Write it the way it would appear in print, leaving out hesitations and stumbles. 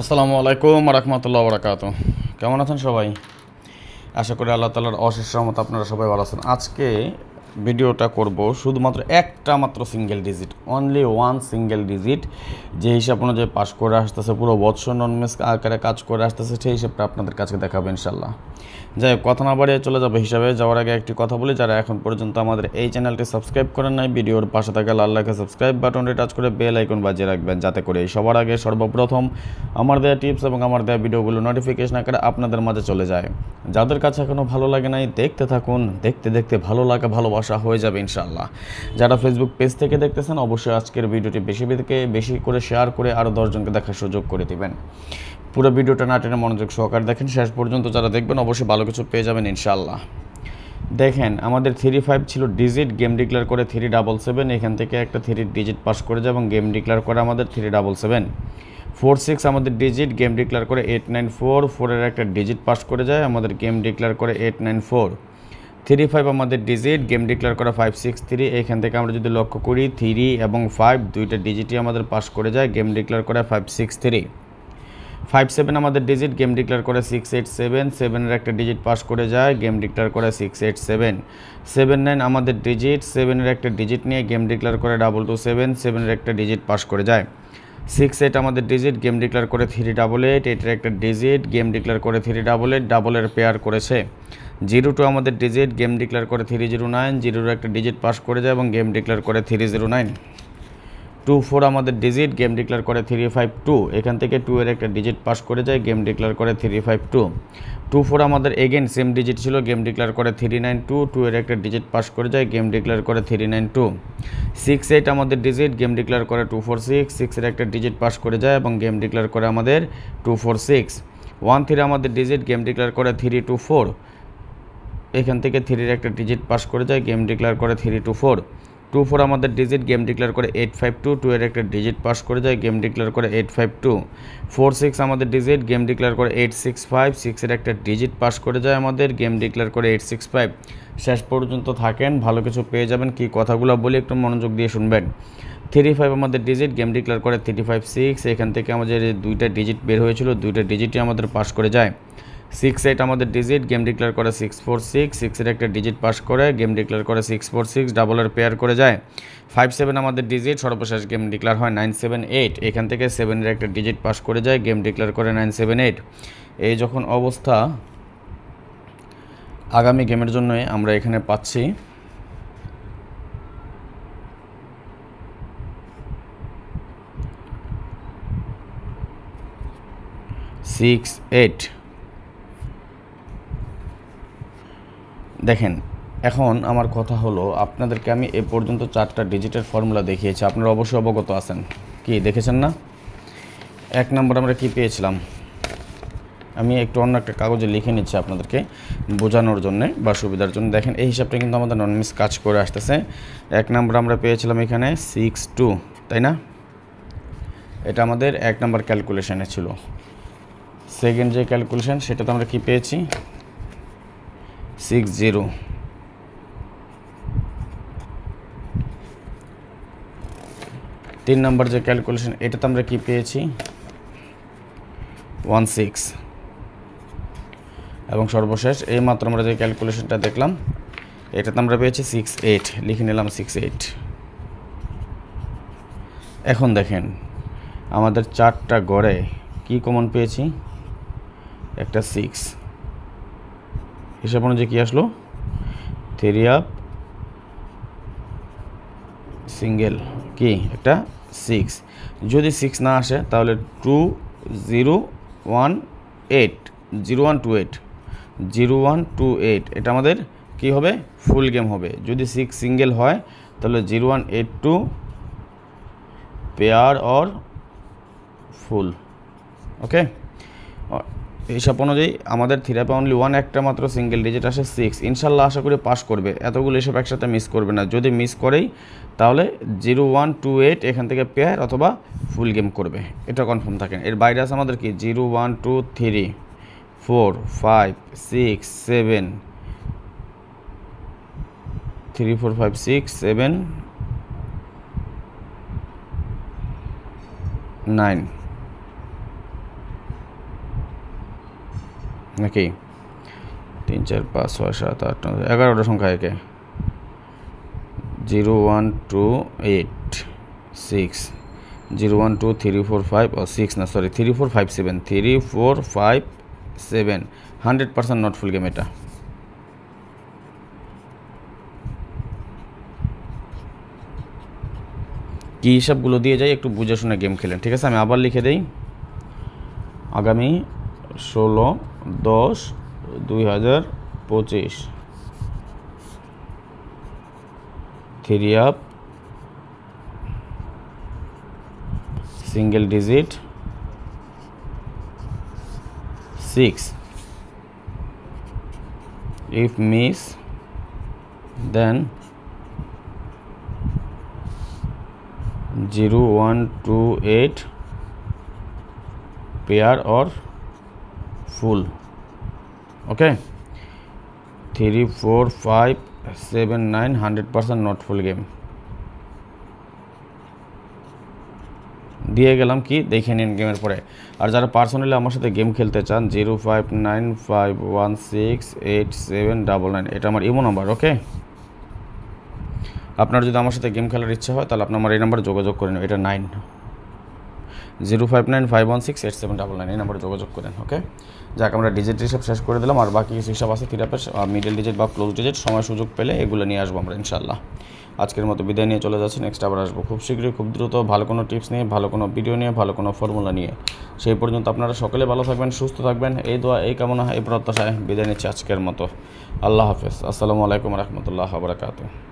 আসসালামু আলাইকুম রহমতুল্লাহ বরকাত। কেমন আছেন সবাই? আশা করি আল্লাহ তাআলার অশেষ রহমত আপনারা সবাই ভালো আছেন। আজকে ভিডিওটা করব শুধুমাত্র একটা মাত্র single digit, only one single digit, যে হিসাব অনুযায়ী পাস করে আসতেছে, পুরো বৎসর নন মিস আকারে কাজ করে আসতেছে, সেই হিসাবটা আপনাদের কাছে দেখাবো ইনশাল্লাহ। যাই হোক, কথা না বাড়িয়ে চলে যাবো হিসাবে যাওয়ার আগে একটি কথা বলি, যারা এখন পর্যন্ত আমাদের এই চ্যানেলটি সাবস্ক্রাইব করেন নাই, ভিডিওর পাশে থাকা লাল রেখা সাবস্ক্রাইব বাটনটি টাচ করে বেল আইকন বাজিয়ে রাখবেন, যাতে করে সবার আগে সর্বপ্রথম আমার দেওয়া টিপস এবং আমার দেওয়া ভিডিওগুলো নোটিফিকেশন আকারে আপনাদের মাঝে চলে যায়। যাদের কাছে এখনও ভালো লাগে নাই, দেখতে থাকুন, দেখতে দেখতে ভালো লাগা ভালোবাসা হয়ে যাবে ইনশাআল্লাহ। যারা ফেসবুক পেজ থেকে দেখতেছেন, অবশ্যই আজকের ভিডিওটি বেশি করে শেয়ার করে আরও 10 জনকে দেখার সুযোগ করে দিবেন। পুরো ভিডিওটা না টেনে মনোযোগ সহকারে দেখেন, শেষ পর্যন্ত যারা দেখবেন অবশ্যই ভালো কিছু পেয়ে যাবেন ইনশাআল্লাহ। দেখেন, আমাদের 35 ছিল ডিজিট, গেম ডিক্লেয়ার করে 377, এখান থেকে একটা 3 ডিজিট পাস করে যায় এবং গেম ডিক্লেয়ার করে আমাদের 377। 46 আমাদের ডিজিট, গেম ডিক্লেয়ার করে 894, 4-এর একটা ডিজিট পাস করে যায়, আমাদের গেম ডিক্লেয়ার করে 894। 35 আমাদের ডিজিট, গেম ডিক্লেয়ার করা 563, এখান থেকে আমরা যদি লক্ষ্য করি 3 এবং 5 দুইটা ডিজিটই আমাদের পাস করে যায়, গেম ডিক্লেয়ার করে 563। 57 আমাদের ডিজিট, গেম ডিক্লেয়ার করে 687, 7-এর একটা ডিজিট পাস করে যায়, গেম ডিক্লেয়ার করে 687। 79 আমাদের ডিজিট, 7-এর একটা ডিজিট নিয়ে গেম ডিক্লেয়ার করে 227, 7-এর একটা ডিজিট পাস করে যায়। 68 আমাদের ডিজিট, গেম ডিক্লেয়ার করে 388, 8-এর একটা ডিজিট, গেম ডিক্লেয়ার করে 388, ডাবলের পেয়ার করেছে। 02 আমাদের ডিজিট, গেম ডিক্লেয়ার করে 309, 0-এর একটা ডিজিট পাস করে যায় এবং গেম ডিক্লেয়ার করে 309। 24 আমাদের ডিজিট, গেম ডিক্লেয়ার করে 352, এখান থেকে 2-এর একটা ডিজিট পাস করে যায়, গেম ডিক্লেয়ার করে 352। 24 আমাদের এগেন সেম ডিজিট ছিল, গেম ডিক্লেয়ার করে 392, 2-এর একটা ডিজিট পাস করে যায়, গেম ডিক্লেয়ার করে 392। 68 আমাদের ডিজিট, গেম ডিক্লেয়ার করে 246, 6-এর একটা ডিজিট পাস করে যায় এবং গেম ডিক্লেয়ার করে আমাদের 246। 13 আমাদের ডিজিট, গেম ডিক্লেয়ার করে 324, এখান থেকে 3-এর একটা ডিজিট পাস করে যায়, গেম ডিক্লেয়ার করে 324। 24 আমাদের ডিজিট, গেম ডিক্লেয়ার করে 852, 2-এর একটা ডিজিট পাস করে যায়, গেম ডিক্লেয়ার করে 852। 46 আমাদের ডিজিট, গেম ডিক্লেয়ার করে 865, 6-এর একটা ডিজিট পাস করে যায় আমাদের, গেম ডিক্লেয়ার করে 865। শেষ পর্যন্ত থাকেন, ভালো কিছু পেয়ে যাবেন। কি কথাগুলো বলি একটু মনোযোগ দিয়ে শুনবেন। 35 আমাদের ডিজিট, গেম ডিক্লেয়ার করে 356, এখান থেকে আমাদের দুইটা ডিজিট বের হয়েছিল, দুইটা ডিজিটই আমাদের পাস করে যায়। 68 আমাদের ডিজিট, গেম ডিক্লেয়ার করে 646, 6-এর একটা ডিজিট পাস করে, গেম ডিক্লেয়ার করে 646, ডাবলের পেয়ার করে যায়। 57 আমাদের ডিজিট, সর্বশেষ গেম ডিক্লেয়ার হয় 978, এখান থেকে 7-এর একটা ডিজিট পাস করে যায়, গেম ডিক্লেয়ার করে 978। এই যখন অবস্থা, আগামী গেমের জন্য আমরা এখানে পাচ্ছি 68। দেখেন, এখন আমার কথা হলো, আপনাদেরকে আমি এ পর্যন্ত 4টা ডিজিটের ফর্মুলা দেখিয়েছি, আপনারা অবশ্যই অবগত আছেন। কি দেখেছেন না? 1 নম্বর আমরা কি পেয়েছিলাম, আমি একটু অন্য একটা কাগজে লিখে নিচ্ছি আপনাদেরকে বোঝানোর জন্য বা সুবিধার জন্য। দেখেন, এই হিসাবটা কিন্তু আমাদের নন মিস কাজ করে আসতেছে। 1 নম্বর আমরা পেয়েছিলাম এখানে 62, তাই না? এটা আমাদের 1 নম্বর ক্যালকুলেশনে ছিল। সেকেন্ড যে ক্যালকুলেশন, সেটাতে আমরা কি পেয়েছি 60। 3 নম্বর যে ক্যালকুলেশন, এটাতে আমরা কি পেয়েছি 16। এবং সর্বশেষ এই মাত্র আমরা যে ক্যালকুলেশনটা দেখলাম, এটাতে আমরা পেয়েছি 68, লিখে নিলাম 68। এখন দেখেন, আমাদের 4টা গড়ে কি কমন পেয়েছি, একটা 6, হিসাব অনুযায়ী কি আসলো 3 আপ সিঙ্গেল, কি একটা 6। যদি 6 না আসে তাহলে 2018, 0128, 0128, এটা আমাদের কি হবে, ফুল গেম হবে। যদি 6 সিঙ্গেল হয় তাহলে 0182 পেয়ার অর ফুল। ওকে, এইসব অনুযায়ী আমাদের থিরাপে অনলি 1 একটা মাত্র সিঙ্গেল ডিজিট আসে 6। ইনশাল্লাহ আশা করি পাস করবে, এতগুলো এসব একসাথে মিস করবে না। যদি মিস করেই তাহলে 0128 এখান থেকে পেয়ার অথবা ফুল গেম করবে, এটা কনফার্ম থাকেন। এর বাইরে আছে আমাদের কি 0123 4 5 6 7 3 4 5 6 7 9 নাকি 3 4 5 6 7 8 9 11টা সংখ্যা একে 0 1 2 8 6 0 1 2 3 4 5 or 6 না সরি 3 4 5 7 3 4 5 7 100% নট ফুল গেম এটা। কি হিসাবগুলো দিয়ে যাই একটু বুঝে শুনে গেম খেলেন, ঠিক আছে? আমি আবার লিখে দেই, আগামী 16/10/2025 3 up single digit 6, if miss then 0 1 2 8 pair or full, okay? 3 4 5 7 9 100% not full game দিয়ে গেলাম। কি দেখে নিন গেমের পরে। আর যারা পার্সোনালি আমার সাথে গেম খেলতে চান 0595168799 এটা আমার ইমো নাম্বার, ওকে? আপনার যদি আমার সাথে গেম খেলার ইচ্ছা হয় তাহলে আপনি আমার এই নাম্বারে যোগাযোগ করেন, এটা 0595168799 এই নাম্বারে যোগাযোগ করেন, ওকে? যাক, আমরা ডিজিট হিসাব শেষ করে দিলাম, আর বাকি কিছু হিসাব আছে থিরাপের মিডল ডিজিট বা ক্লোজ ডিজিট, সময় সুযোগ পেলে এগুলো নিয়ে আসবো আমরা ইনশাল্লাহ। আজকের মতো বিদায় নিয়ে চলে যাচ্ছি, নেক্সট আবার আসবো খুব শীঘ্রই, খুব দ্রুত, ভালো কোনো টিপস নিয়ে, ভালো কোনো ভিডিও নিয়ে, ভালো কোনো ফর্মুলা নিয়ে। সেই পর্যন্ত আপনারা সকলে ভালো থাকবেন, সুস্থ থাকবেন, এই দোয়া, এই কামনা, এই প্রত্যাশায় বিদায় নিচ্ছি আজকের মতো। আল্লাহ হাফেজ। আসসালামু আলাইকুম রহমতুল্লাহ বারাকাতুহু।